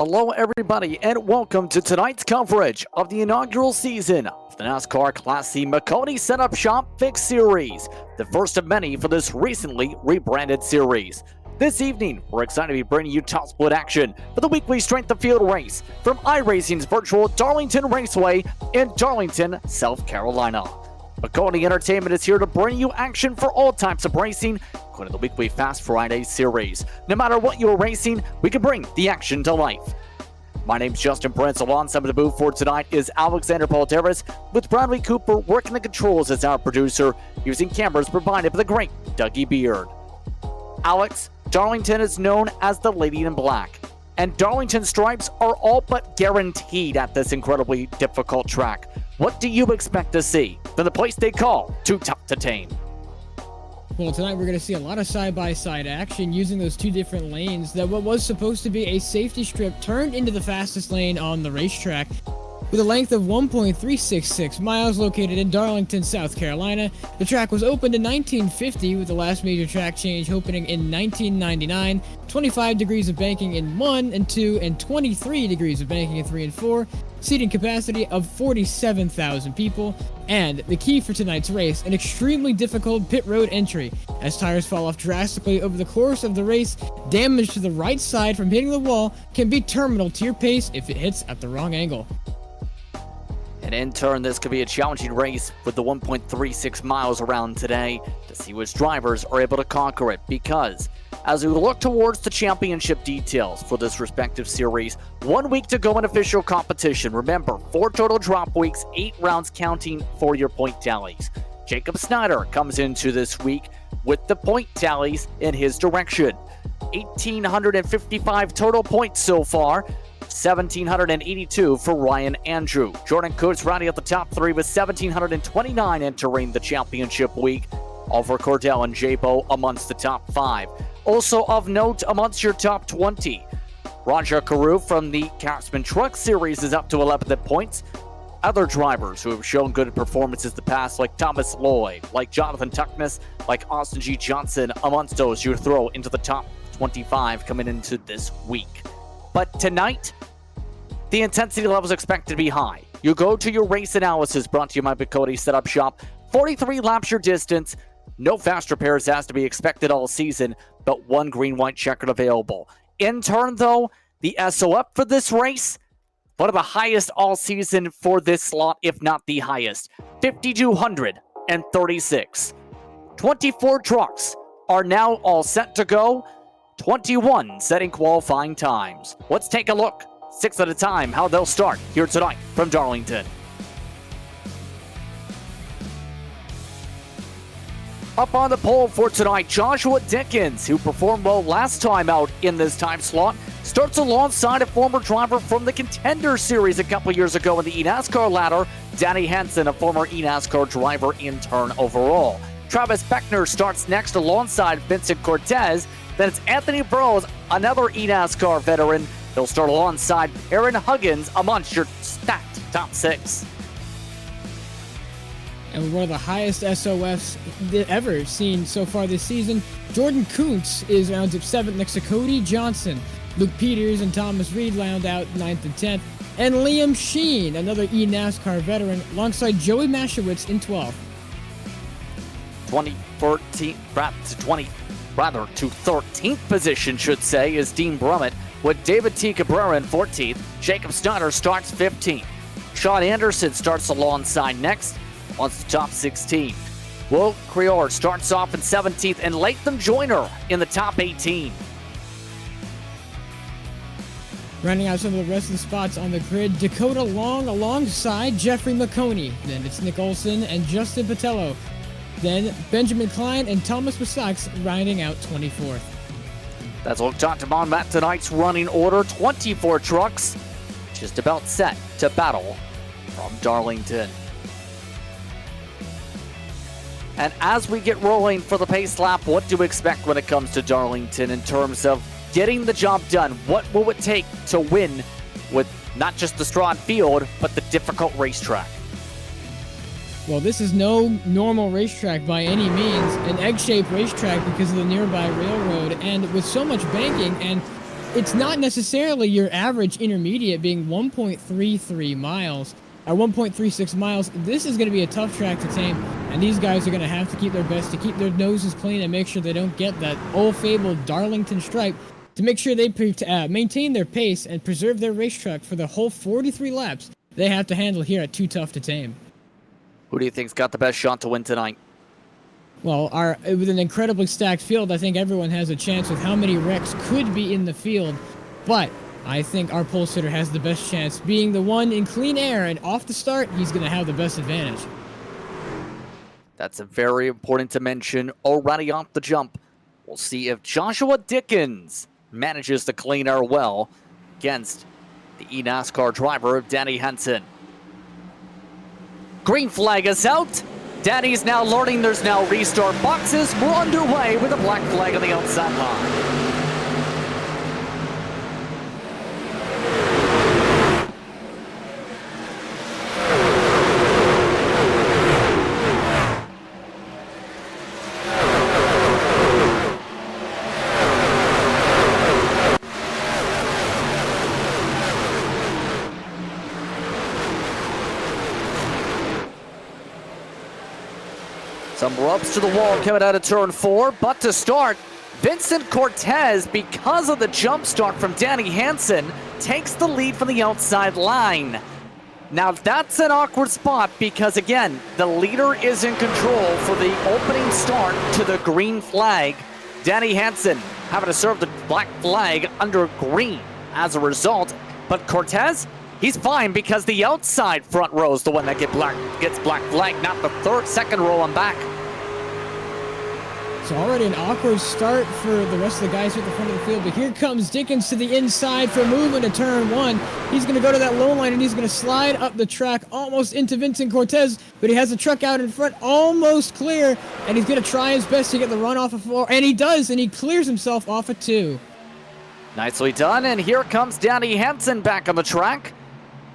Hello, everybody, and welcome to tonight's coverage of the inaugural season of the NASCAR Class C Maconi Setup Shop Fix Series, the first of many for this recently rebranded series. This evening, we're excited to be bringing you top split action for the weekly Strength of Field race from iRacing's virtual Darlington Raceway in Darlington, South Carolina. Maconi Entertainment is here to bring you action for all types of racing, including the weekly Fast Friday series. No matter what you're racing, we can bring the action to life. My name's Justin Prince. Alongside the booth for tonight is Alexander Polteris, with Bradley Cooper working the controls as our producer, using cameras provided by the great Dougie Beard. Alex, Darlington is known as the Lady in Black, and Darlington stripes are all but guaranteed at this incredibly difficult track. What do you expect to see from the place they call Too Tough to Tame? Well, tonight we're going to see a lot of side-by-side action using those two different lanes that what was supposed to be a safety strip turned into the fastest lane on the racetrack. With a length of 1.366 miles located in Darlington, South Carolina, the track was opened in 1950 with the last major track change opening in 1999, 25 degrees of banking in 1 and 2, and 23 degrees of banking in 3 and 4, seating capacity of 47,000 people, and the key for tonight's race, an extremely difficult pit road entry. As tires fall off drastically over the course of the race, damage to the right side from hitting the wall can be terminal to your pace if it hits at the wrong angle. And in turn, this could be a challenging race with the 1.36 miles around today to see which drivers are able to conquer it, because as we look towards the championship details for this respective series, 1 week to go in official competition. Remember, 4 total drop weeks, 8 rounds counting for your point tallies. Jacob Snyder comes into this week with the point tallies in his direction. 1,855 total points so far. 1,782 for Ryan Andrew. Jordan Coates rounding out the top 3 with 1,729 entering the championship week. Oliver Cordell and J-Bo amongst the top 5. Also of note amongst your top 20, Roger Carew from the Craftsman Truck Series is up to 11 points. Other drivers who have shown good performances in the past, like Thomas Lloyd, like Jonathan Tuckness, like Austin G. Johnson, amongst those you throw into the top 25 coming into this week. But tonight, the intensity level is expected to be high. You go to your race analysis brought to you by Maconi Setup Shop. 43 laps your distance. No fast repairs has to be expected all season, but 1 green-white checkered available. In turn, though, the S.O.F for this race, one of the highest all season for this slot, if not the highest. 5,236. 24 trucks are now all set to go. 21 setting qualifying times. Let's take a look, 6 at a time, how they'll start here tonight from Darlington. Up on the pole for tonight, Joshua Dickens, who performed well last time out in this time slot, starts alongside a former driver from the Contender Series a couple years ago in the eNASCAR ladder, Danny Henson, a former eNASCAR driver in turn overall. Travis Beckner starts next alongside Vincent Cortez. Then it's Anthony Burrows, another eNASCAR veteran. He'll start alongside Aaron Huggins amongst your stacked top 6. And one of the highest SOFs ever seen so far this season, Jordan Kuntz is rounds up 7th next to Cody Johnson. Luke Peters and Thomas Reed round out 9th and 10th. And Liam Sheen, another eNASCAR veteran, alongside Joey Mashewitz in 12th. 13th position, should say, is Dean Brummett, with David T. Cabrera in 14th. Jacob Snyder starts 15th. Sean Anderson starts alongside next, on the top 16. Will Creor starts off in 17th, and Latham Joyner in the top 18. Rounding out some of the rest of the spots on the grid, Dakota Long alongside Jeffrey Maconi. Then it's Nick Olson and Justin Patello. Then Benjamin Klein and Thomas Wasaks rounding out 24th. That's what we talked about at tonight's running order. 24 trucks just about set to battle from Darlington. And as we get rolling for the pace lap, what do we expect when it comes to Darlington in terms of getting the job done? What will it take to win with not just the Strawn Field, but the difficult racetrack? Well, this is no normal racetrack by any means, an egg-shaped racetrack because of the nearby railroad, and with so much banking and it's not necessarily your average intermediate being 1.33 miles or 1.36 miles. This is going to be a tough track to tame, and these guys are going to have to keep their best to keep their noses clean and make sure they don't get that old fabled Darlington stripe, to make sure they maintain their pace and preserve their racetrack for the whole 43 laps they have to handle here at Too Tough to Tame. Who do you think's got the best shot to win tonight? Well, with an incredibly stacked field, I think everyone has a chance with how many wrecks could be in the field. But I think our pole sitter has the best chance. Being the one in clean air and off the start, he's going to have the best advantage. That's a very important to mention already off the jump. We'll see if Joshua Dickens manages to clean air well against the eNASCAR driver, Danny Henson. Green flag is out. Danny's now learning there's now restart boxes. We're underway with a black flag on the outside line. Some ropes to the wall coming out of turn 4, but to start, Vincent Cortez, because of the jump start from Danny Hansen, takes the lead from the outside line. Now that's an awkward spot because, again, the leader is in control for the opening start to the green flag. Danny Hansen having to serve the black flag under green as a result, but Cortez, he's fine because the outside front row is the one that gets black flag, not the second row on back. So already an awkward start for the rest of the guys here at the front of the field, but here comes Dickens to the inside for movement to turn 1. He's going to go to that low line and he's going to slide up the track almost into Vincent Cortez, but he has a truck out in front, almost clear, and he's going to try his best to get the run off of 4, and he does, and he clears himself off of 2. Nicely done, and here comes Danny Hansen back on the track.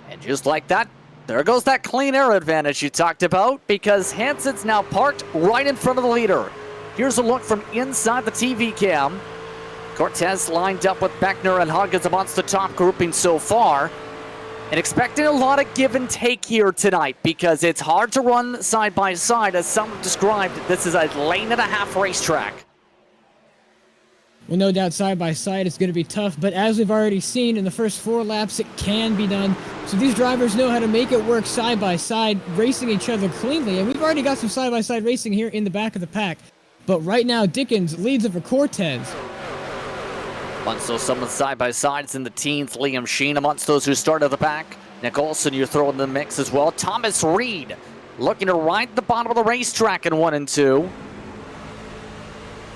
And just like that, there goes that clean air advantage you talked about, because Hansen's now parked right in front of the leader. Here's a look from inside the TV cam. Cortez lined up with Beckner and Huggins amongst the top grouping so far. And expecting a lot of give and take here tonight, because it's hard to run side by side. As some described, this is a lane-and-a-half racetrack. Well, no doubt side by side it's going to be tough, but as we've already seen in the first 4 laps, it can be done. So these drivers know how to make it work side by side, racing each other cleanly, and we've already got some side by side racing here in the back of the pack. But right now, Dickens leads over Cortez. Amongst those someone side by sides in the teens, Liam Sheen amongst those who start at the back. Nick Olson, you're throwing in the mix as well. Thomas Reed looking to ride the bottom of the racetrack in 1 and 2.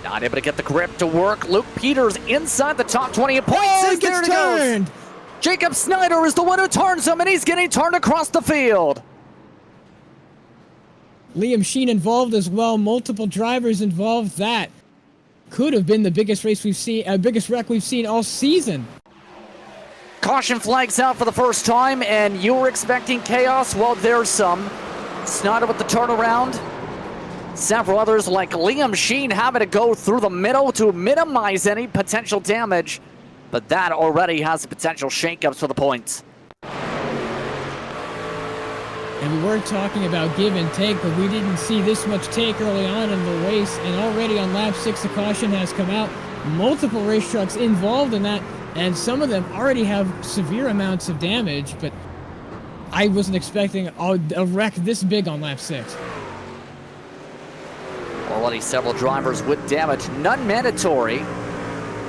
Not able to get the grip to work. Luke Peters inside the top 20 in points. Oh, he gets turned! Jacob Snyder is the one who turns him, and he's getting turned across the field. Liam Sheen involved as well. Multiple drivers involved. That could have been the biggest race we've seen, biggest wreck we've seen all season. Caution flags out for the first time, and you were expecting chaos. Well, there's some. Snyder with the turnaround. Several others like Liam Sheen having to go through the middle to minimize any potential damage. But that already has potential shakeups for the points. And we were talking about give and take, but we didn't see this much take early on in the race. And already on lap 6, the caution has come out. Multiple race trucks involved in that, and some of them already have severe amounts of damage. But I wasn't expecting a wreck this big on lap 6. Already several drivers with damage, none mandatory.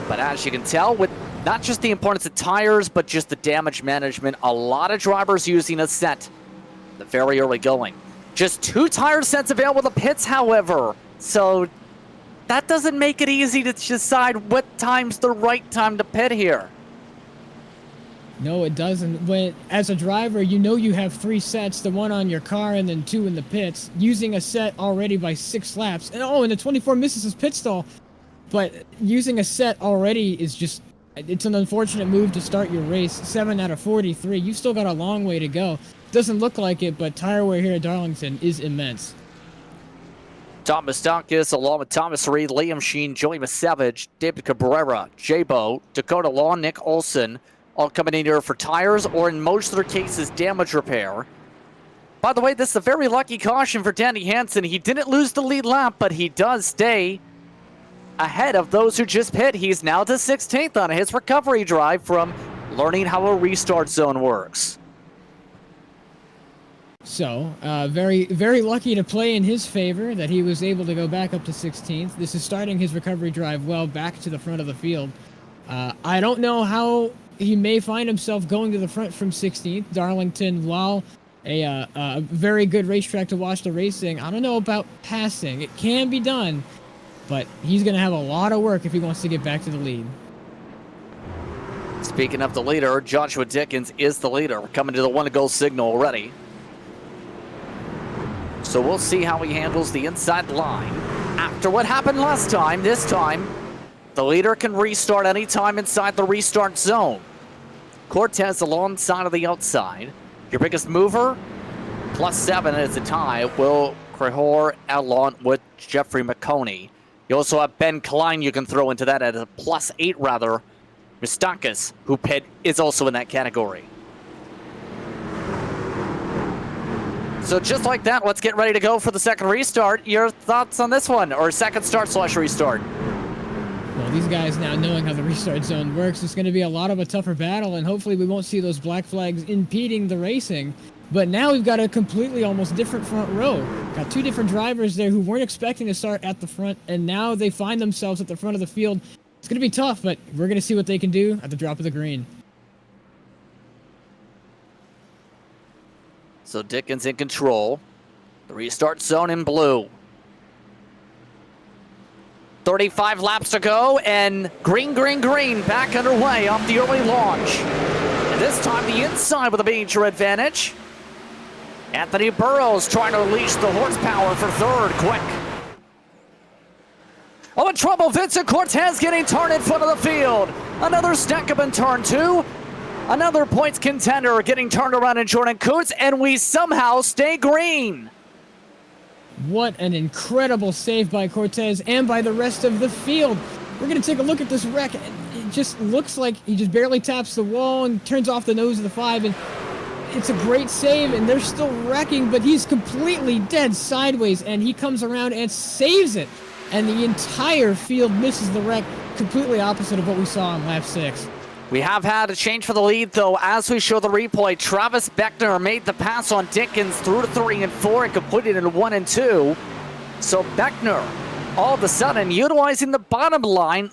But as you can tell, with not just the importance of tires, but just the damage management, a lot of drivers using a set the very early going. Just 2 tire sets available in the pits, however. So that doesn't make it easy to decide what time's the right time to pit here. No, it doesn't. When, as a driver, you know you have 3 sets, the 1 on your car and then 2 in the pits, using a set already by 6 laps. And the 24 misses his pit stall. But using a set already is just, it's an unfortunate move to start your race. 7 out of 43. You've still got a long way to go. Doesn't look like it, but tire wear here at Darlington is immense. Tom Mustakis, along with Thomas Reed, Liam Sheen, Joey Masevich, David Cabrera, J-Bo, Dakota Law, Nick Olson, all coming in here for tires or in most of their cases damage repair. By the way, this is a very lucky caution for Danny Hansen. He didn't lose the lead lap, but he does stay ahead of those who just pit. He's now to 16th on his recovery drive from learning how a restart zone works. So, very, very lucky to play in his favor that he was able to go back up to 16th. This is starting his recovery drive well back to the front of the field. I don't know how he may find himself going to the front from 16th. Darlington, while a very good racetrack to watch the racing, I don't know about passing. It can be done, but he's going to have a lot of work if he wants to get back to the lead. Speaking of the leader, Joshua Dickens is the leader. We're coming to the one-to-go signal already. So we'll see how he handles the inside line. After what happened last time, this time, the leader can restart anytime inside the restart zone. Cortez alongside of the outside. Your biggest mover, +7 is a tie. Will Crehor along with Jeffrey Maconi. You also have Ben Klein you can throw into that at a +8 rather. Mustakis, who pit, is also in that category. So just like that, let's get ready to go for the second restart. Your thoughts on this one, or second start/restart? Well, these guys now knowing how the restart zone works, it's going to be a lot of a tougher battle, and hopefully we won't see those black flags impeding the racing. But now we've got a completely almost different front row. Got two different drivers there who weren't expecting to start at the front, and now they find themselves at the front of the field. It's going to be tough, but we're going to see what they can do at the drop of the green. So Dickens in control. The restart zone in blue. 35 laps to go, and green, back underway off the early launch. And this time the inside with a major advantage. Anthony Burrows trying to unleash the horsepower for third, quick. Oh, in trouble, Vincent Cortez getting turned in front of the field. Another stack up in turn 2. Another points contender getting turned around in Jordan Coots, and we somehow stay green. What an incredible save by Cortez and by the rest of the field. We're going to take a look at this wreck. It just looks like he just barely taps the wall and turns off the nose of the 5, and it's a great save, and they're still wrecking, but he's completely dead sideways, and he comes around and saves it. And the entire field misses the wreck, completely opposite of what we saw on lap 6. We have had a change for the lead, though, as we show the replay. Travis Beckner made the pass on Dickens through to 3 and 4 and completed in 1 and 2. So Beckner, all of a sudden, utilizing the bottom line,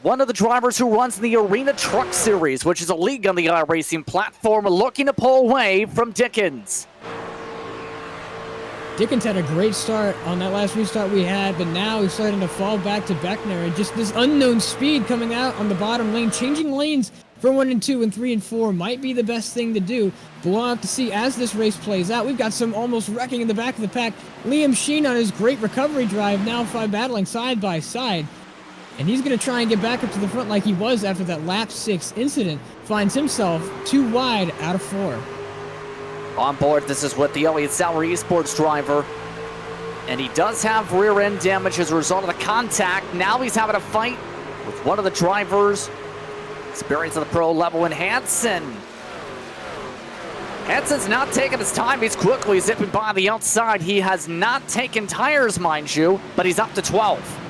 one of the drivers who runs in the Arena Truck Series, which is a league on the iRacing platform, looking to pull away from Dickens. Dickens had a great start on that last restart we had, but now he's starting to fall back to Beckner, and just this unknown speed coming out on the bottom lane. Changing lanes for 1 and 2 and 3 and 4 might be the best thing to do, but we'll have to see as this race plays out. We've got some almost wrecking in the back of the pack. Liam Sheen on his great recovery drive, now battling side by side, and he's going to try and get back up to the front like he was after that lap 6 incident. Finds himself 2 wide out of 4. On board, this is with the Elliott Sauer Esports driver. And he does have rear end damage as a result of the contact. Now he's having a fight with one of the drivers. Experience at the pro level in Hansen. Hansen's not taking his time. He's quickly zipping by the outside. He has not taken tires, mind you, but he's up to 12.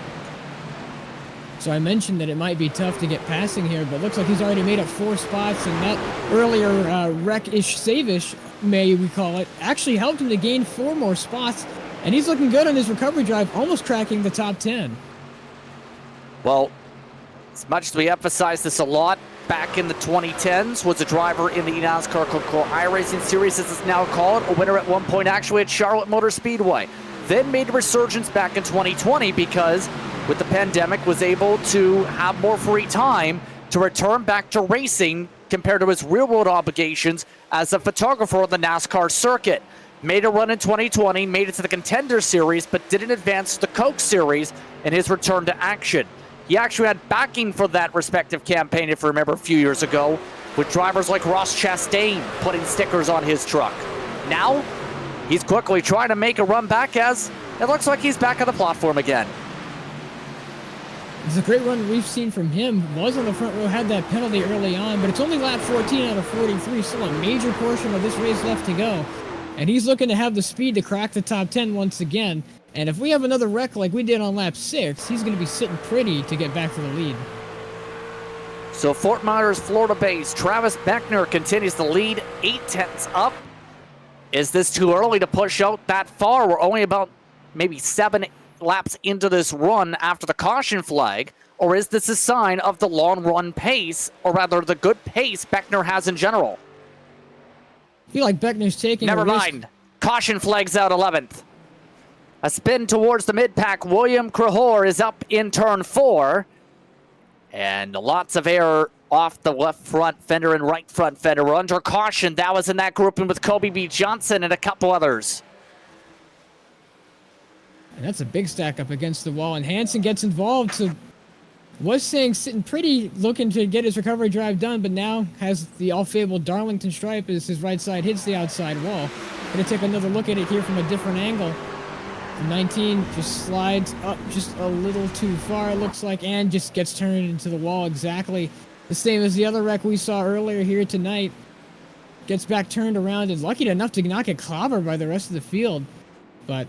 So I mentioned that it might be tough to get passing here, but looks like he's already made up 4 spots, and that earlier wreck-ish, save-ish, may we call it, actually helped him to gain 4 more spots, and he's looking good on his recovery drive, almost cracking the top 10. Well, as much as we emphasize this a lot, back in the 2010s was a driver in the NASCAR Concours iRacing Series, as it's now called, a winner at one point actually at Charlotte Motor Speedway. Then made a resurgence back in 2020 because with the pandemic was able to have more free time to return back to racing compared to his real-world obligations as a photographer on the NASCAR circuit. Made a run in 2020, made it to the Contender Series, but didn't advance to the Coke Series in his return to action. He actually had backing for that respective campaign, if you remember, a few years ago, with drivers like Ross Chastain putting stickers on his truck. Now, He's quickly trying to make a run back as it looks like he's back on the platform again. It's a great run we've seen from him. Was on the front row, had that penalty early on, but it's only lap 14 out of 43. Still a major portion of this race left to go. And he's looking to have the speed to crack the top 10 once again. And if we have another wreck like we did on lap 6, he's going to be sitting pretty to get back to the lead. So Fort Myers, Florida-based Travis Beckner continues to lead 0.8 up. Is this too early to push out that far? We're only about maybe 7 laps into this run after the caution flag, or is this a sign of the long run pace, or rather the good pace Beckner has in general? I feel like Beckner's taking Never mind. Caution flag's out 11th. A spin towards the mid-pack. William Crahor is up in turn 4. And lots of air off the left front fender and right front fender. We're under caution. That was in that grouping with Kobe B. Johnson and a couple others. And that's a big stack up against the wall. And Hansen gets involved. So was saying sitting pretty, looking to get his recovery drive done, but now has the all-fabled Darlington stripe as his right side hits the outside wall. Gonna take another look at it here from a different angle. The 19 just slides up just a little too far, it looks like, and just gets turned into the wall exactly the same as the other wreck we saw earlier here tonight. Gets back turned around and lucky enough to not get clobbered by the rest of the field. But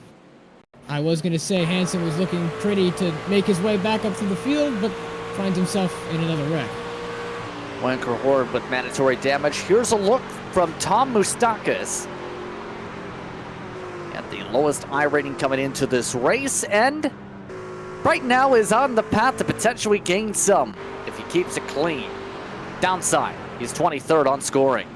I was going to say Hansen was looking pretty to make his way back up through the field, but finds himself in another wreck. Wanker Horde with mandatory damage. Here's a look from Tom Moustakis. At the lowest I rating coming into this race, and right now is on the path to potentially gain some if he keeps it clean. Downside, he's 23rd on scoring.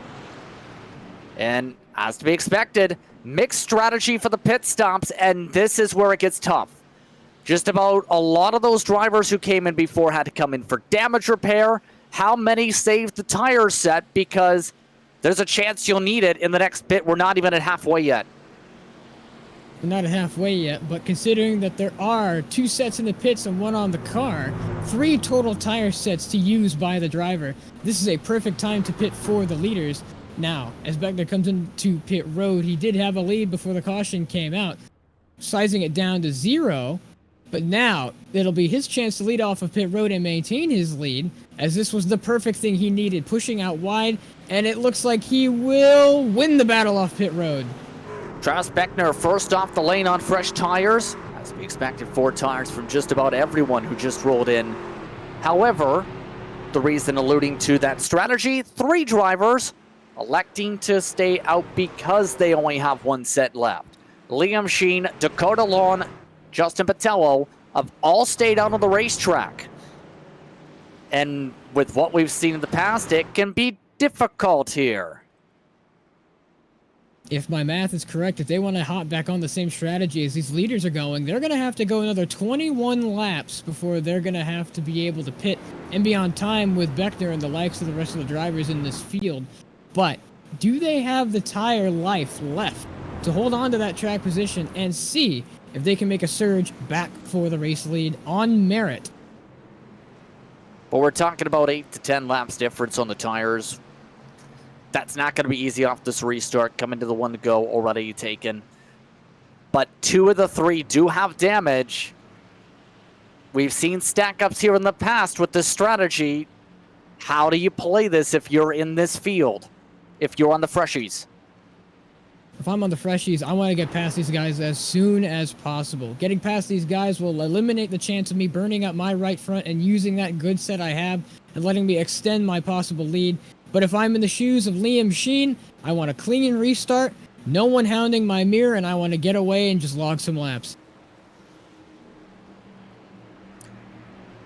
And as to be expected, mixed strategy for the pit stops, and this is where it gets tough. Just about a lot of those drivers who came in before had to come in for damage repair. How many saved the tire set? Because there's a chance you'll need it in the next bit. We're not even at halfway yet. We're not at halfway yet, but considering that there are 2 sets in the pits and 1 on the car, 3 total tire sets to use by the driver, this is a perfect time to pit for the leaders. Now, as Beckner comes into pit road, he did have a lead before the caution came out, sizing it down to 0, but now it'll be his chance to lead off of pit road and maintain his lead, as this was the perfect thing he needed, pushing out wide, and it looks like he will win the battle off pit road. Travis Beckner first off the lane on fresh tires. As we expected, 4 tires from just about everyone who just rolled in. However, the reason alluding to that strategy, 3 drivers electing to stay out because they only have 1 set left. Liam Sheen, Dakota Lawn, Justin Patello have all stayed out on the racetrack. And with what we've seen in the past, it can be difficult here. If my math is correct, if they want to hop back on the same strategy as these leaders are going, they're going to have to go another 21 laps before they're going to have to be able to pit and be on time with Beckner and the likes of the rest of the drivers in this field. But do they have the tire life left to hold on to that track position and see if they can make a surge back for the race lead on merit? But we're talking about 8 to 10 laps difference on the tires. That's not going to be easy off this restart, coming to the 1 to go already taken. But 2 of the 3 do have damage. We've seen stack-ups here in the past with this strategy. How do you play this if you're in this field? If you're on the freshies? If I'm on the freshies, I want to get past these guys as soon as possible. Getting past these guys will eliminate the chance of me burning up my right front and using that good set I have and letting me extend my possible lead. But if I'm in the shoes of Liam Sheen, I want a clean restart, no one hounding my mirror, and I want to get away and just log some laps.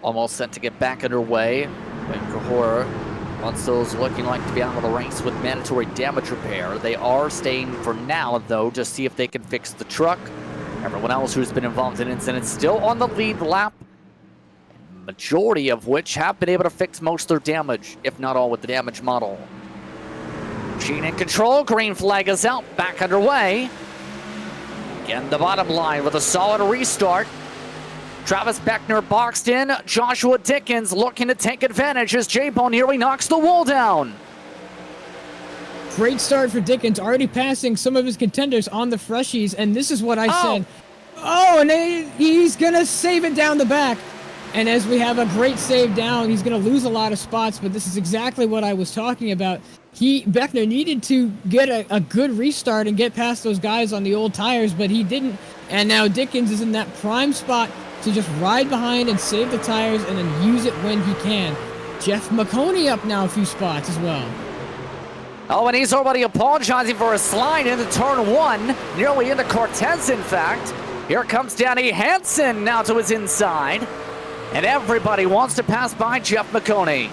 Almost set to get back underway. Crahor wants those looking like to be out of the race with mandatory damage repair. They are staying for now, though, to see if they can fix the truck. Everyone else who's been involved in incidents still on the lead lap, majority of which have been able to fix most of their damage, if not all with the damage model. Sheen in control, green flag is out, back underway. Again, the bottom line with a solid restart. Travis Beckner boxed in, Joshua Dickens looking to take advantage as J-Bone nearly knocks the wall down. Great start for Dickens, already passing some of his contenders on the freshies, and this is what I said. Oh, and he's going to save it down the back. And as we have a great save down, he's going to lose a lot of spots, but this is exactly what I was talking about. Beckner needed to get a good restart and get past those guys on the old tires, but he didn't. And now Dickens is in that prime spot to just ride behind and save the tires and then use it when he can. Jeff Maconi up now a few spots as well. Oh, and he's already apologizing for a slide into turn 1, nearly into Cortez, in fact. Here comes Danny Hansen now to his inside. And everybody wants to pass by Jeff Maconi.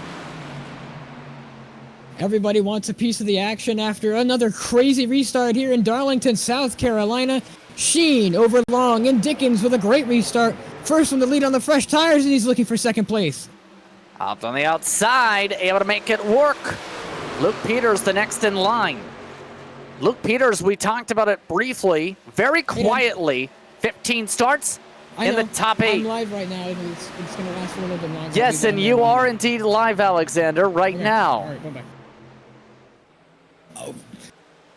Everybody wants a piece of the action after another crazy restart here in Darlington, South Carolina. Sheen over Long and Dickens with a great restart. First one to lead on the fresh tires, and he's looking for second place. Hopped on the outside, able to make it work. Luke Peters, the next in line. Luke Peters, we talked about it briefly, very quietly. 15 starts in the top 8. I'm live right now. It's going to last for a little bit longer. Yes, and you are indeed live, Alexander, right now. All right, go back. Oh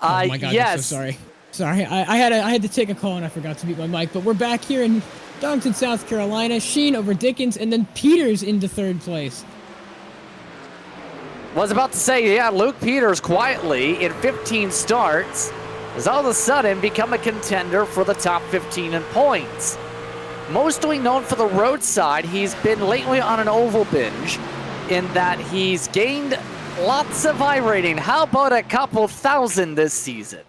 my God, yes. I'm so sorry. Sorry, I had to take a call and I forgot to mute my mic. But we're back here in Darlington, South Carolina. Sheen over Dickens, and then Peters into third place. Was about to say, yeah, Luke Peters quietly in 15 starts has all of a sudden become a contender for the top 15 in points. Mostly known for the roadside, he's been lately on an oval binge in that he's gained lots of iRating. How about a couple thousand this season?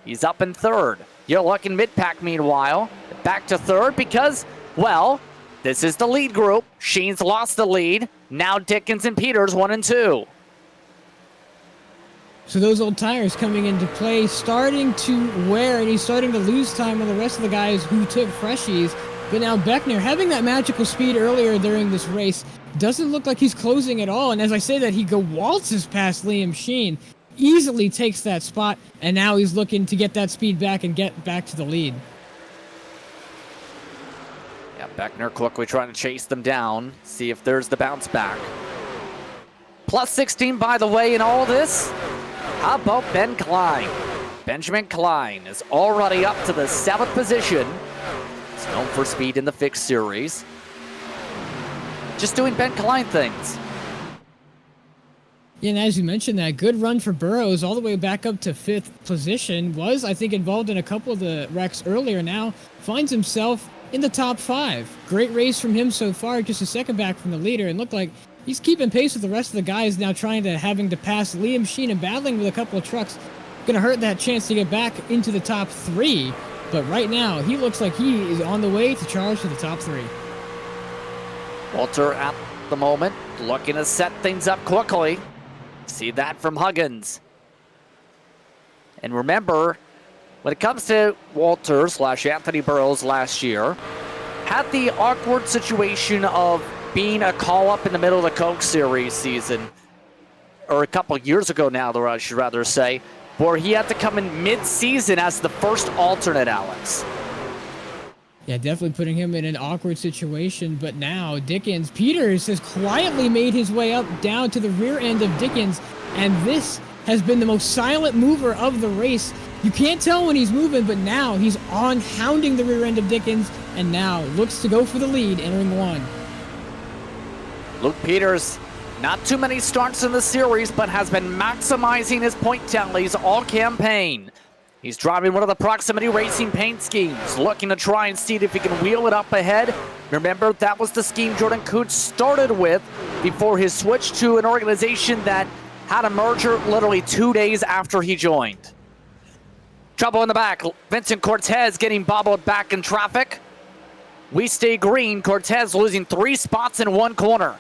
He's up in third. You're looking mid-pack, meanwhile. Back to third because, well, this is the lead group. Sheen's lost the lead. Now Dickens and Peters 1 and 2. So those old tires coming into play, starting to wear, and he's starting to lose time on the rest of the guys who took freshies. But now Beckner, having that magical speed earlier during this race, doesn't look like he's closing at all. And as I say that, he waltzes past Liam Sheen, easily takes that spot, and now he's looking to get that speed back and get back to the lead. Yeah, Beckner quickly trying to chase them down, see if there's the bounce back. Plus 16, by the way, in all this. How about Ben Klein? Benjamin Klein is already up to the 7th position. He's known for speed in the fixed series. Just doing Ben Klein things. Yeah, and as you mentioned, that good run for Burrows all the way back up to 5th position. Was, I think, involved in a couple of the wrecks earlier. Now finds himself in the top 5. Great race from him so far, just a second back from the leader, and looked like he's keeping pace with the rest of the guys, now having to pass Liam Sheen and battling with a couple of trucks. Going to hurt that chance to get back into the top 3. But right now, he looks like he is on the way to charge to the top 3. Walter at the moment looking to set things up quickly. See that from Huggins. And remember, when it comes to Walter / Anthony Burrows last year, had the awkward situation of being a call-up in the middle of the Coke Series season, or a couple years ago now, I should rather say, where he had to come in mid-season as the first alternate, Alex. Yeah, definitely putting him in an awkward situation, but now Peters has quietly made his way up down to the rear end of Dickens, and this has been the most silent mover of the race. You can't tell when he's moving, but now he's hounding the rear end of Dickens, and now looks to go for the lead entering 1. Luke Peters, not too many starts in the series, but has been maximizing his point tallies all campaign. He's driving one of the proximity racing paint schemes, looking to try and see if he can wheel it up ahead. Remember, that was the scheme Jordan Cooch started with before his switch to an organization that had a merger literally 2 days after he joined. Trouble in the back. Vincent Cortez getting bobbled back in traffic. We stay green. Cortez losing 3 spots in 1 corner.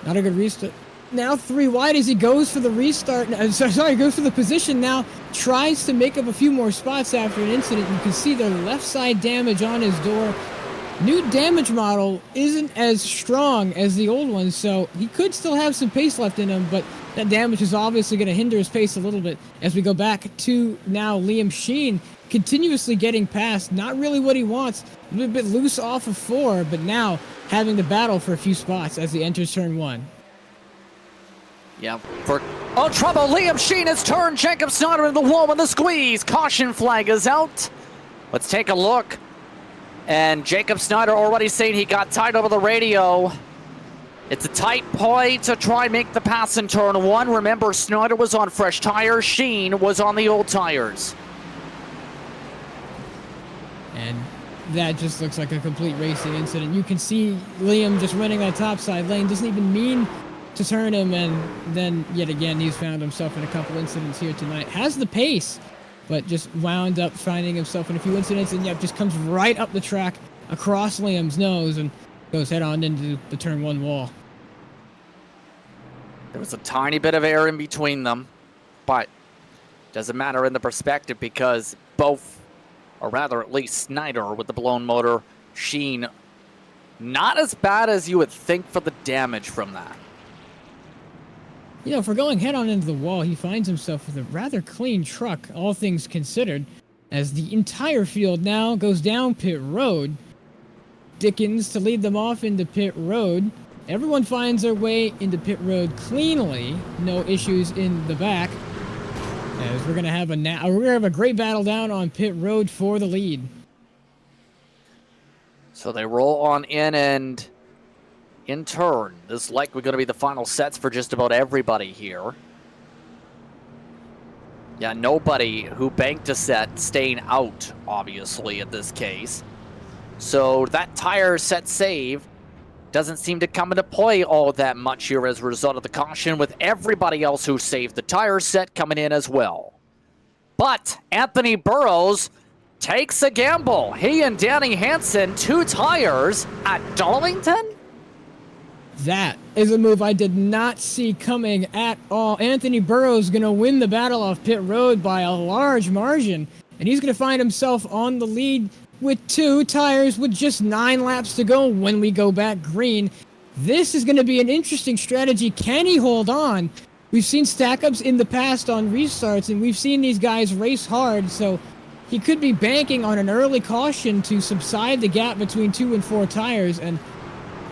Not a good restart. Now 3 wide as he goes for the restart. Goes for the position now. Tries to make up a few more spots after an incident. You can see the left side damage on his door. New damage model isn't as strong as the old one, so he could still have some pace left in him, but that damage is obviously going to hinder his pace a little bit as we go back to now Liam Sheen continuously getting past. Not really what he wants. A little bit loose off of 4, but now having to battle for a few spots as he enters turn 1. Yeah, oh, trouble. Liam Sheen has turned Jacob Snyder in the wall with the squeeze. Caution flag is out. Let's take a look. And Jacob Snyder already saying he got tied over the radio. It's a tight play to try and make the pass in turn one. Remember, Snyder was on fresh tires. Sheen was on the old tires. And that just looks like a complete racing incident. You can see Liam just running that topside lane. Doesn't even mean to turn him, and then yet again he's found himself in a couple incidents here tonight. Has the pace, but just wound up finding himself in a few incidents, and yep, just comes right up the track across Liam's nose and goes head on into the turn one wall. There was a tiny bit of air in between them, but doesn't matter in the perspective because both, or rather at least Snyder with the blown motor, Sheen, not as bad as you would think for the damage from that. You know, for going head-on into the wall, he finds himself with a rather clean truck, all things considered, as the entire field now goes down pit road. Dickens to lead them off into pit road. Everyone finds their way into pit road cleanly. No issues in the back. As we're gonna have a great battle down on pit road for the lead. So they roll on in and in turn. This is likely going to be the final sets for just about everybody here. Yeah, nobody who banked a set staying out, obviously, in this case. So that tire set save doesn't seem to come into play all that much here as a result of the caution, with everybody else who saved the tire set coming in as well. But Anthony Burrows takes a gamble. He and Danny Hansen, 2 tires at Darlington? That is a move I did not see coming at all. Anthony Burrows going to win the battle off pit road by a large margin, and he's going to find himself on the lead with 2 tires with just 9 laps to go when we go back green. This is going to be an interesting strategy. Can he hold on? We've seen stack-ups in the past on restarts, and we've seen these guys race hard, so he could be banking on an early caution to subside the gap between 2 and 4 tires, and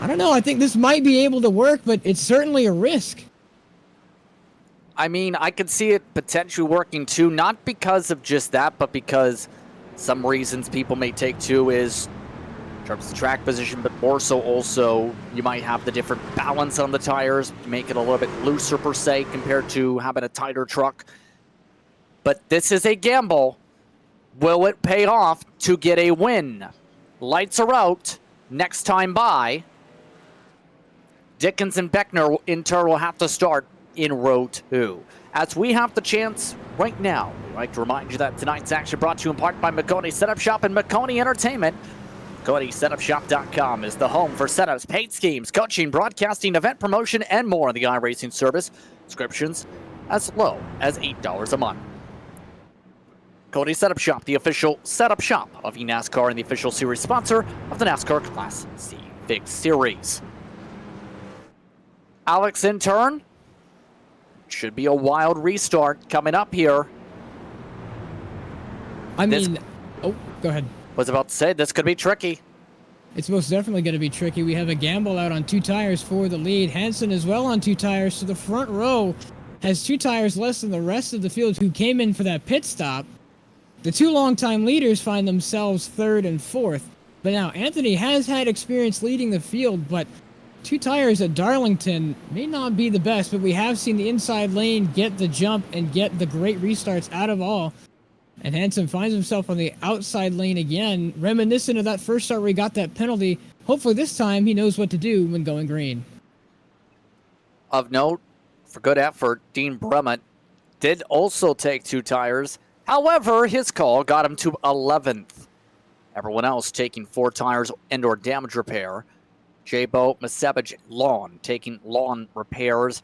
I don't know, I think this might be able to work, but it's certainly a risk. I mean, I could see it potentially working too, not because of just that, but because some reasons people may take too is in terms of track position, but more so also you might have the different balance on the tires, make it a little bit looser per se compared to having a tighter truck. But this is a gamble. Will it pay off to get a win? Lights are out. Next time by, Dickens and Beckner in turn will have to start in row 2. As we have the chance right now, we'd like to remind you that tonight's action brought to you in part by Maconi Setup Shop and Maconi Entertainment. MaconiSetupShop.com is the home for setups, paid schemes, coaching, broadcasting, event promotion, and more in the iRacing service. Subscriptions as low as $8 a month. Cody Setup Shop, the official setup shop of eNASCAR and the official series sponsor of the NASCAR Class C Big Series. Alex in turn. Should be a wild restart coming up here. I mean, oh, go ahead. Was about to say, this could be tricky. It's most definitely going to be tricky. We have a gamble out on 2 tires for the lead. Hansen as well on 2 tires, so the front row has 2 tires less than the rest of the field who came in for that pit stop. The 2 longtime leaders find themselves 3rd and 4th. But now, Anthony has had experience leading the field, but 2 tires at Darlington may not be the best, but we have seen the inside lane get the jump and get the great restarts out of all. And Hansen finds himself on the outside lane again, reminiscent of that first start where he got that penalty. Hopefully this time he knows what to do when going green. Of note, for good effort, Dean Brummett did also take 2 tires. However, his call got him to 11th. Everyone else taking 4 tires and or damage repair. J-Bo, Masevich, lawn, taking lawn repairs.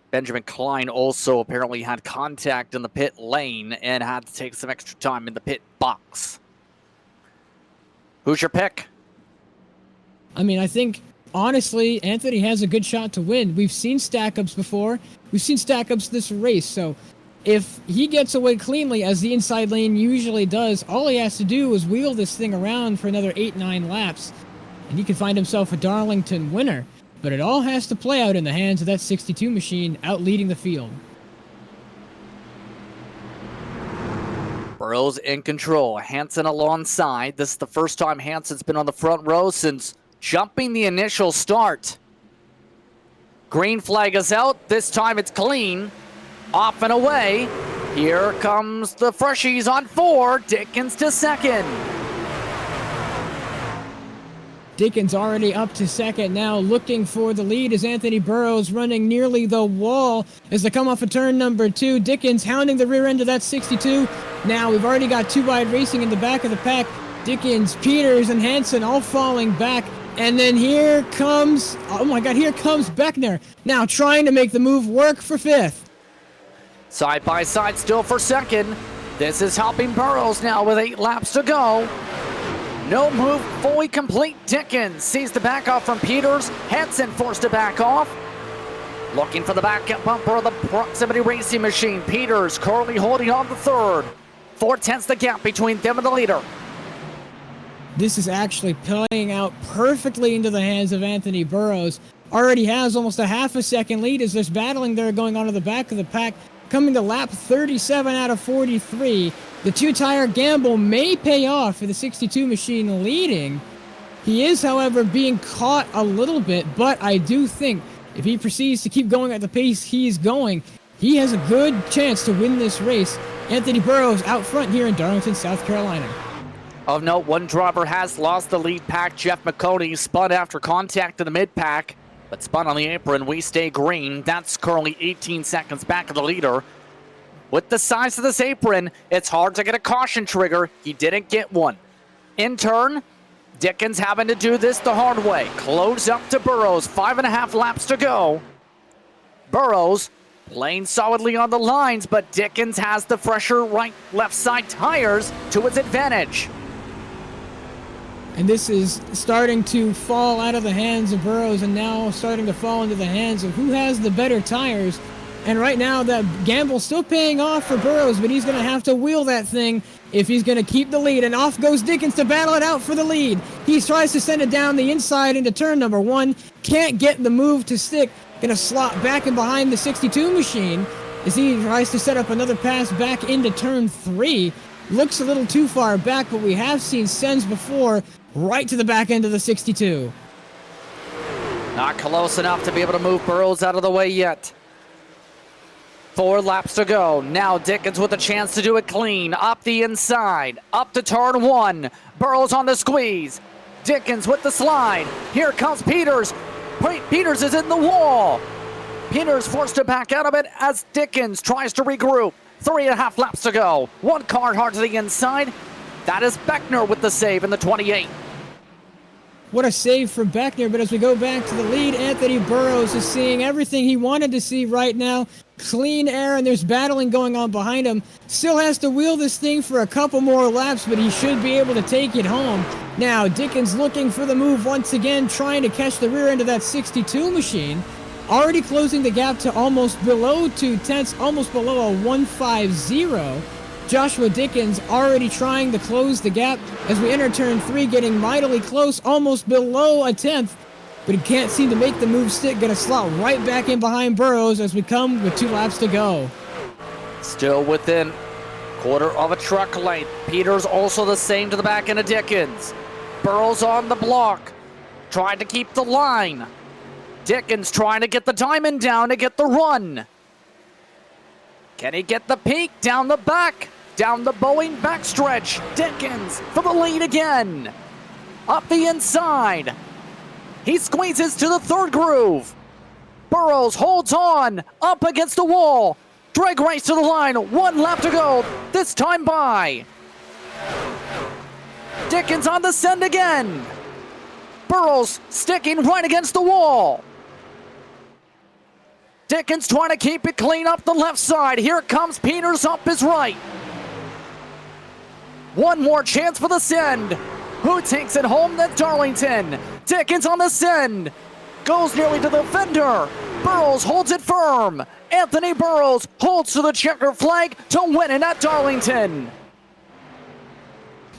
Benjamin Klein also apparently had contact in the pit lane and had to take some extra time in the pit box. Who's your pick? I mean, I think, honestly, Anthony has a good shot to win. We've seen stack-ups before. We've seen stack-ups this race, so if he gets away cleanly, as the inside lane usually does, all he has to do is wheel this thing around for another 8-9 laps, and he can find himself a Darlington winner. but it all has to play out in the hands of that 62 machine out leading the field. Burrows in control. Hansen alongside. This is the first time Hansen's been on the front row since jumping the initial start. Green flag is out. This time it's clean. Off and away. Here comes the Freshies on 4. Dickens to second. Dickens already up to second now, looking for the lead as Anthony Burrows running nearly the wall as they come off of turn number 2. Dickens hounding the rear end of that 62. Now we've already got 2 wide racing in the back of the pack. Dickens, Peters, and Hansen all falling back. And then here comes, oh my God, here comes Beckner. Now trying to make the move work for 5th. Side by side still for second. This is helping Burrows now with 8 laps to go. No move, fully complete. Dickens sees the back off from Peters. Hansen forced to back off. Looking for the back bumper of the proximity racing machine. Peters currently holding on the 3rd. 4/10 the gap between them and the leader. This is actually playing out perfectly into the hands of Anthony Burrows. Already has almost a half a second lead as there's battling there going on in the back of the pack. Coming to lap 37 out of 43. The 2-tire gamble may pay off for the 62 machine leading. He is, however, being caught a little bit, but I do think if he proceeds to keep going at the pace he's going, he has a good chance to win this race. Anthony Burrows out front here in Darlington, South Carolina. Of note, one driver has lost the lead pack. Jeff Maconi spun after contact in the mid-pack, but spun on the apron. We stay green. That's currently 18 seconds back of the leader. With the size of this apron, it's hard to get a caution trigger. He didn't get one. In turn, Dickens having to do this the hard way. Close up to Burrows. 5.5 laps to go. Burrows playing solidly on the lines, but Dickens has the fresher right, left side tires to his advantage. And this is starting to fall out of the hands of Burrows and now starting to fall into the hands of who has the better tires. And right now, that gamble's still paying off for Burrows, but he's going to have to wheel that thing if he's going to keep the lead. And off goes Dickens to battle it out for the lead. He tries to send it down the inside into turn number 1. Can't get the move to stick. Going to slot back in behind the 62 machine as he tries to set up another pass back into turn 3. Looks a little too far back, but we have seen sends before right to the back end of the 62. Not close enough to be able to move Burrows out of the way yet. 4 laps to go. Now Dickens with a chance to do it clean. Up the inside. Up to turn 1. Burrows on the squeeze. Dickens with the slide. Here comes Peters. Peters is in the wall. Peters forced to back out of it as Dickens tries to regroup. 3.5 laps to go. 1 car hard to the inside. That is Beckner with the save in the 28. What a save for Beckner, but as we go back to the lead, Anthony Burrows is seeing everything he wanted to see right now. Clean air, and there's battling going on behind him. Still has to wheel this thing for a couple more laps, but he should be able to take it home. Now, Dickens looking for the move once again, trying to catch the rear end of that 62 machine. Already closing the gap to almost below 2/10, almost below a 150. Joshua Dickens already trying to close the gap as we enter turn 3, getting mightily close, almost below a 10th. But he can't seem to make the move stick. Gonna slot right back in behind Burrows as we come with 2 laps to go. Still within quarter of a truck length. Peters also the same to the back end of Dickens. Burrows on the block, trying to keep the line. Dickens trying to get the diamond down to get the run. Can he get the peak down the back? Down the Boeing backstretch. Dickens for the lead again. Up the inside. He squeezes to the 3rd groove. Burrows holds on. Up against the wall. Drag race to the line. 1 lap to go. This time by. Dickens on the send again. Burrows sticking right against the wall. Dickens trying to keep it clean up the left side. Here comes Peters up his right. 1 more chance for the send. Who takes it home? That's Darlington. Dickens on the send. Goes nearly to the fender. Burrows holds it firm. Anthony Burrows holds to the checker flag to win it at Darlington.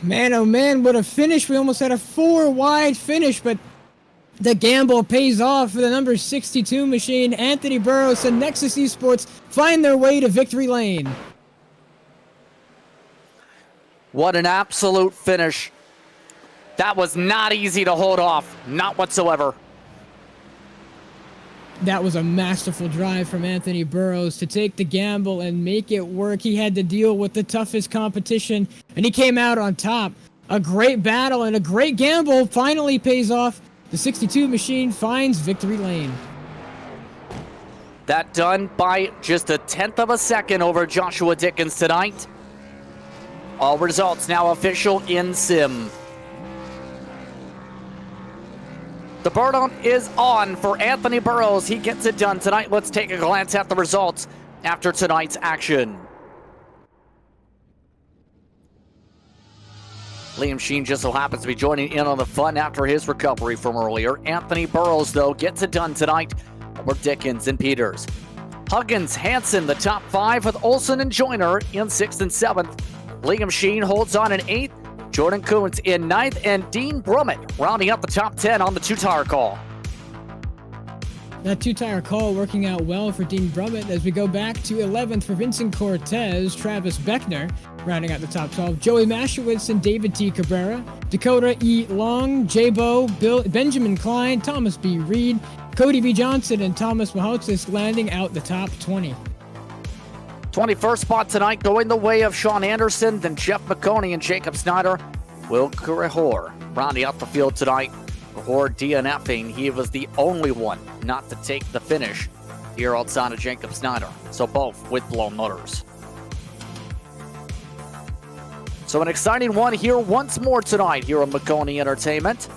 Man, oh man, what a finish. We almost had a 4 wide finish, but The gamble pays off for the number 62 machine. Anthony Burrows and Nexus Esports find their way to victory lane. What an absolute finish. That was not easy to hold off, not whatsoever. That was a masterful drive from Anthony Burrows to take the gamble and make it work. He had to deal with the toughest competition, and he came out on top. A great battle and a great gamble finally pays off. The 62 machine finds victory lane. That done by just a 1/10 of a second over Joshua Dickens tonight. All results now official in Sim. The burnout is on for Anthony Burrows. He gets it done tonight. Let's take a glance at the results after tonight's action. Liam Sheen just so happens to be joining in on the fun after his recovery from earlier. Anthony Burrows, though, gets it done tonight over Dickens and Peters. Huggins, Hansen, the top 5 with Olsen and Joyner in 6th and 7th. Liam Sheen holds on in 8th. Jordan Kuntz in 9th, and Dean Brummett rounding up the top 10 on the 2-tire call. That 2-tire call working out well for Dean Brummett as we go back to 11th for Vincent Cortez, Travis Beckner rounding out the top 12, Joey Mashewitz and David T. Cabrera, Dakota E. Long, J-Bo, Benjamin Klein, Thomas B. Reed, Cody B. Johnson, and Thomas Mahotsis landing out the top 20. 21st spot tonight going the way of Sean Anderson, then Jeff Maconi and Jacob Snyder. Will Kurehor rounding out the field tonight. Kurehor DNFing. He was the only one not to take the finish here outside of Jacob Snyder. So both with blown motors. So an exciting one here once more tonight here on Maconi Entertainment.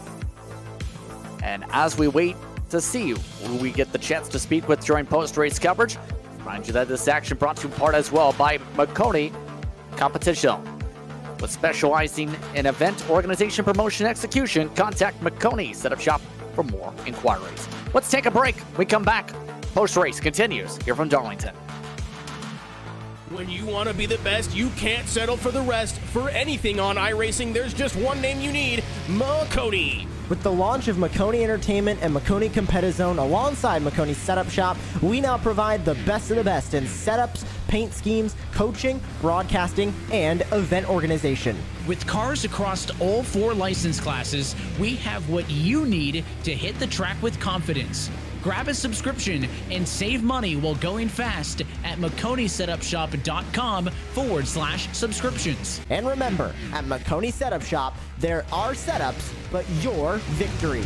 And as we wait to see who we get the chance to speak with during post-race coverage, remind you that this action brought to you in part as well by Maconi Competition. With specializing in event organization, promotion, execution, contact Maconi Setup Shop for more inquiries. Let's take a break. We come back. Post-race continues here from Darlington. When you want to be the best, you can't settle for the rest. For anything on iRacing, there's just one name you need, Maconi. With the launch of Maconi Entertainment and Maconi Competizone alongside Maconi Setup Shop, we now provide the best of the best in setups, paint schemes, coaching, broadcasting, and event organization. With cars across all 4 license classes, we have what you need to hit the track with confidence. Grab a subscription and save money while going fast at MaconiSetupShop.com/subscriptions. And remember, at Maconi Setup Shop, there are setups, but your victories.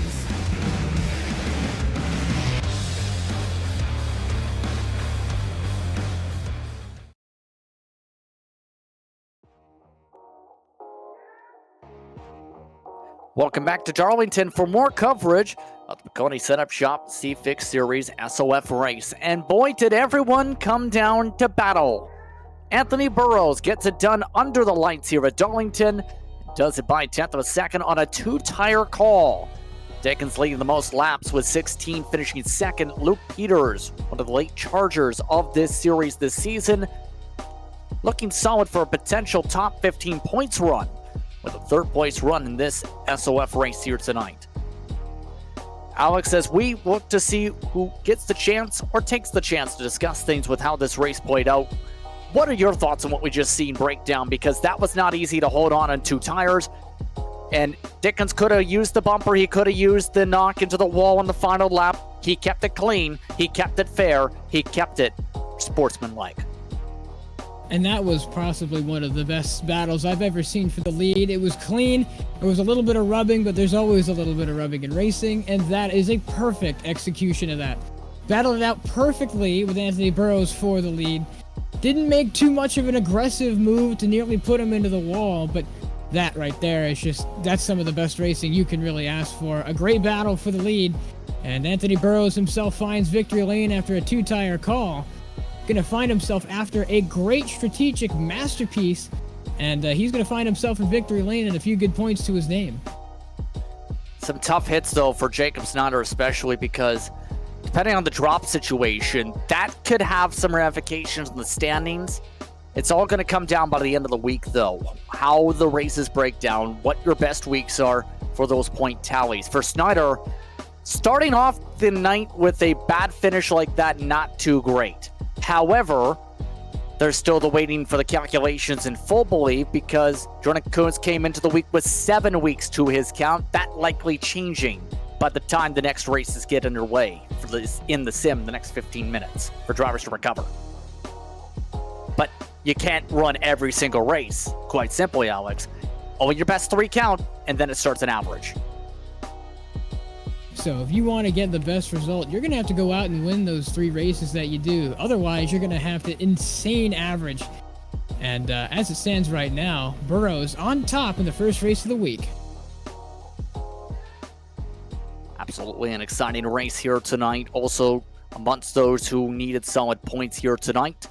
Welcome back to Darlington for more coverage of the Maconi Setup Shop C-Fix Series S.O.F. race. And boy, did everyone come down to battle. Anthony Burrows gets it done under the lights here at Darlington. Does it by 1/10 of a second on a 2-tire call. Dickens leading the most laps with 16, finishing second. Luke Peters, one of the late chargers of this series this season, looking solid for a potential top 15 points run, with a 3rd place run in this S.O.F. race here tonight. Alex, as we look to see who gets the chance or takes the chance to discuss things with how this race played out, what are your thoughts on what we just seen break down? Because that was not easy to hold on 2 tires. And Dickens could have used the bumper. He could have used the knock into the wall on the final lap. He kept it clean. He kept it fair. He kept it sportsmanlike. And that was possibly one of the best battles I've ever seen for the lead. It was clean. There was a little bit of rubbing, but there's always a little bit of rubbing in racing, and that is a perfect execution of that. Battled it out perfectly with Anthony Burrows for the lead. Didn't make too much of an aggressive move to nearly put him into the wall, but that right there is just, that's some of the best racing you can really ask for. A great battle for the lead, and Anthony Burrows himself finds victory lane after a 2-tire call. Going to find himself after a great strategic masterpiece, and he's going to find himself in victory lane and a few good points to his name. Some tough hits, though, for Jacob Snyder, especially because depending on the drop situation, that could have some ramifications in the standings. It's all going to come down by the end of the week, though. How the races break down, what your best weeks are for those point tallies. For Snyder, Starting off the night with a bad finish like that, not too great. However, there's still the waiting for the calculations in full belief because Jordan Coons came into the week with 7 weeks to his count. That likely changing by the time the next races get underway for this in the sim, the next 15 minutes for drivers to recover. But you can't run every single race, quite simply, Alex. Only your best 3 count, and then it starts an average. So if you want to get the best result, you're going to have to go out and win those 3 races that you do. Otherwise, you're going to have to insane average. And as it stands right now, Burrow's on top in the first race of the week. Absolutely an exciting race here tonight. Also, amongst those who needed solid points here tonight,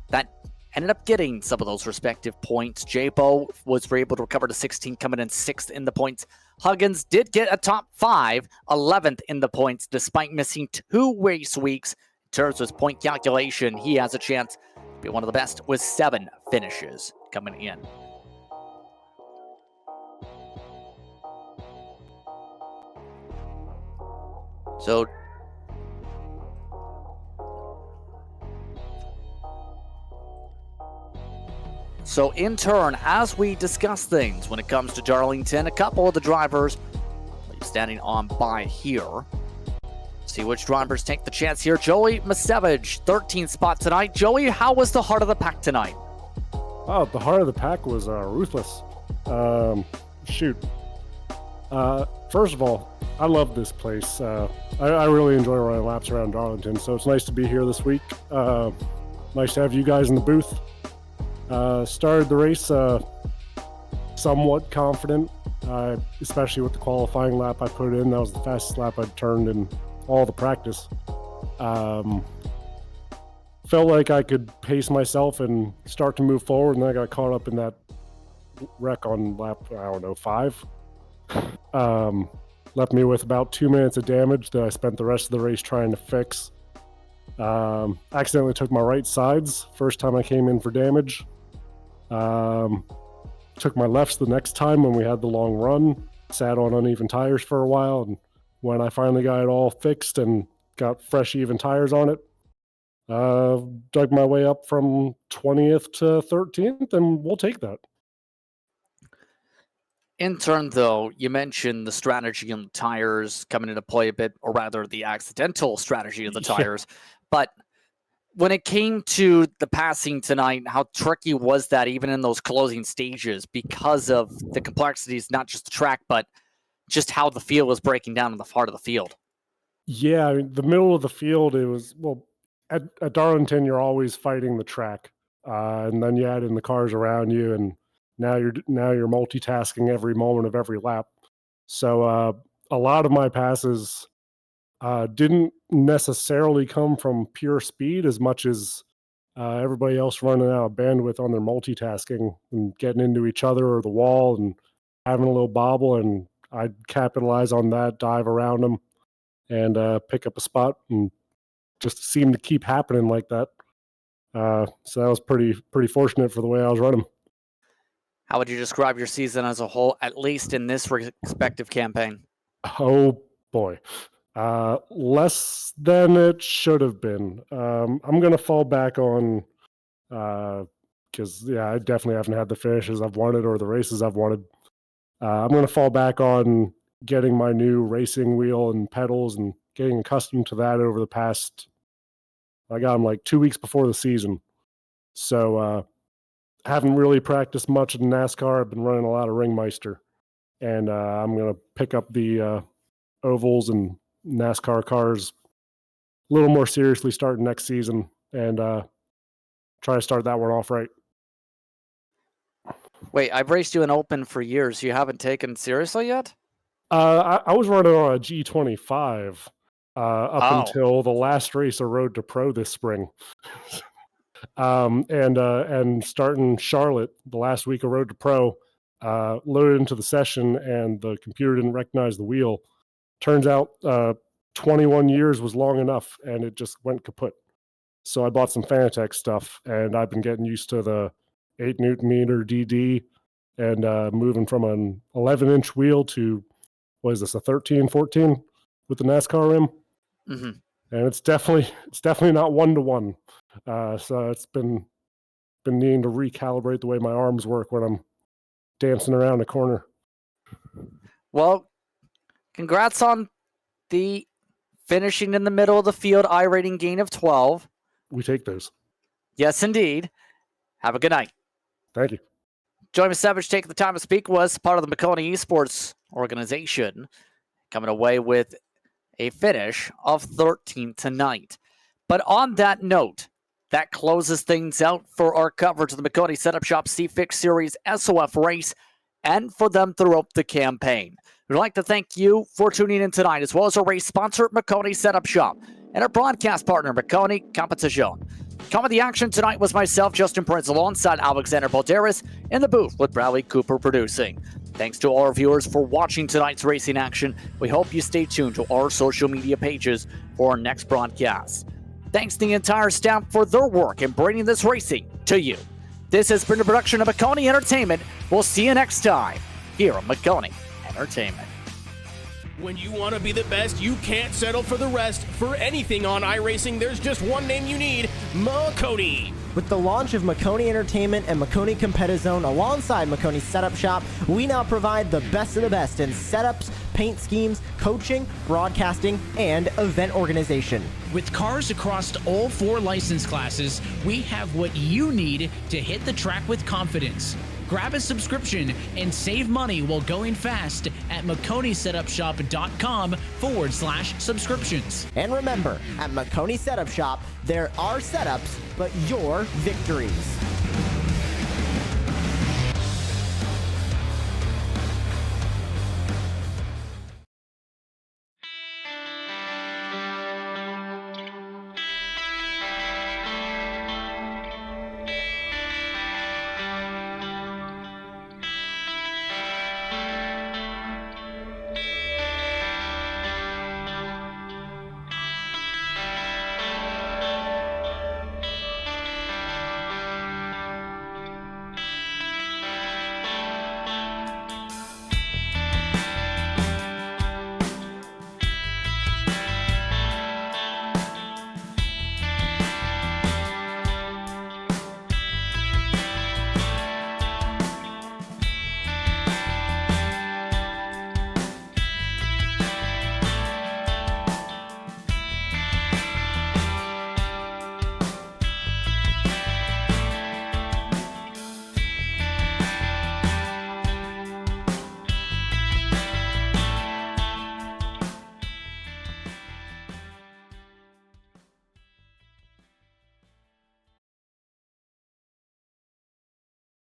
that ended up getting some of those respective points. J-Bo was able to recover to 16, coming in 6th in the points. Huggins did get a top 5, 11th in the points, despite missing 2 race weeks. In terms of his point calculation, he has a chance to be one of the best with 7 finishes coming in. So in turn, as we discuss things when it comes to Darlington, a couple of the drivers standing on by here. See which drivers take the chance here. Joey Masevich, 13th spot tonight. Joey, how was the heart of the pack tonight? Oh, the heart of the pack was ruthless. First of all, I love this place. I really enjoy running laps around Darlington, so it's nice to be here this week. Nice to have you guys in the booth. Started the race somewhat confident, especially with the qualifying lap I put in. That was the fastest lap I'd turned in all the practice. Felt like I could pace myself and start to move forward, and then I got caught up in that wreck on lap, 5. Left me with about 2 minutes of damage that I spent the rest of the race trying to fix. Accidentally took my right sides first time I came in for damage. Took my lefts the next time when we had the long run. Sat on uneven tires for a while, and when I finally got it all fixed and got fresh even tires on it, dug my way up from 20th to 13th, and we'll take that. In turn, though, you mentioned the strategy on the tires coming into play a bit, or rather the accidental strategy of the tires. But when it came to the passing tonight, how tricky was that even in those closing stages because of the complexities, not just the track, but just how the field was breaking down in the heart of the field? Yeah, I mean, the middle of the field, it was, well, at Darlington, you're always fighting the track. And then you add in the cars around you, and now you're multitasking every moment of every lap. So a lot of my passes didn't necessarily come from pure speed as much as everybody else running out of bandwidth on their multitasking and getting into each other or the wall and having a little bobble, and I'd capitalize on that, dive around them, and pick up a spot, and just seemed to keep happening like that. So that was pretty fortunate for the way I was running. How would you describe your season as a whole, at least in this respective campaign? Oh boy. Less than it should have been. I'm going to fall back on, because, I definitely haven't had the finishes I've wanted or the races I've wanted. I'm going to fall back on getting my new racing wheel and pedals and getting accustomed to that over the past, I got them like 2 weeks before the season. So haven't really practiced much in NASCAR. I've been running a lot of Ringmeister. And I'm going to pick up the ovals and NASCAR cars a little more seriously starting next season, and try to start that one off right. Wait, I've raced you in open for years. You haven't taken it seriously yet? I was running on a G25 up until the last race of Road to Pro this spring. And starting Charlotte the last week of Road to Pro, loaded into the session, and the computer didn't recognize the wheel. Turns out 21 years was long enough, and it just went kaput. So I bought some Fanatec stuff, and I've been getting used to the 8 Newton meter DD, and moving from an 11-inch wheel to, what is this, a 13, 14? with the NASCAR rim, and it's definitely not 1-to-1. So it's been needing to recalibrate the way my arms work when I'm dancing around a corner. Well, congrats on the finishing in the middle of the field iRating gain of 12. We take those. Yes, indeed. Have a good night. Thank you. Joey Savage taking the time to speak was part of the Maconi Esports organization, coming away with a finish of 13th tonight. But on that note, that closes things out for our coverage of the Maconi Setup Shop C-Fix Series S.O.F race and for them throughout the campaign. We'd like to thank you for tuning in tonight, as well as our race sponsor, Maconi Setup Shop, and our broadcast partner, Maconi Competition. Coming the action tonight was myself, Justin Prince, alongside Alexander Balderas, in the booth with Bradley Cooper producing. Thanks to all our viewers for watching tonight's racing action. We hope you stay tuned to our social media pages for our next broadcast. Thanks to the entire staff for their work in bringing this racing to you. This has been a production of Maconi Entertainment. We'll see you next time here on Maconi Entertainment. When you want to be the best, you can't settle for the rest. For anything on iRacing, there's just one name you need, Maconi. With the launch of Maconi Entertainment and Maconi Competizone alongside Maconi Setup Shop, we now provide the best of the best in setups, paint schemes, coaching, broadcasting, and event organization. With cars across all 4 license classes, we have what you need to hit the track with confidence. Grab a subscription and save money while going fast at MaconiSetupShop.com/subscriptions. And remember, at Maconi Setup Shop, there are setups, but your victories.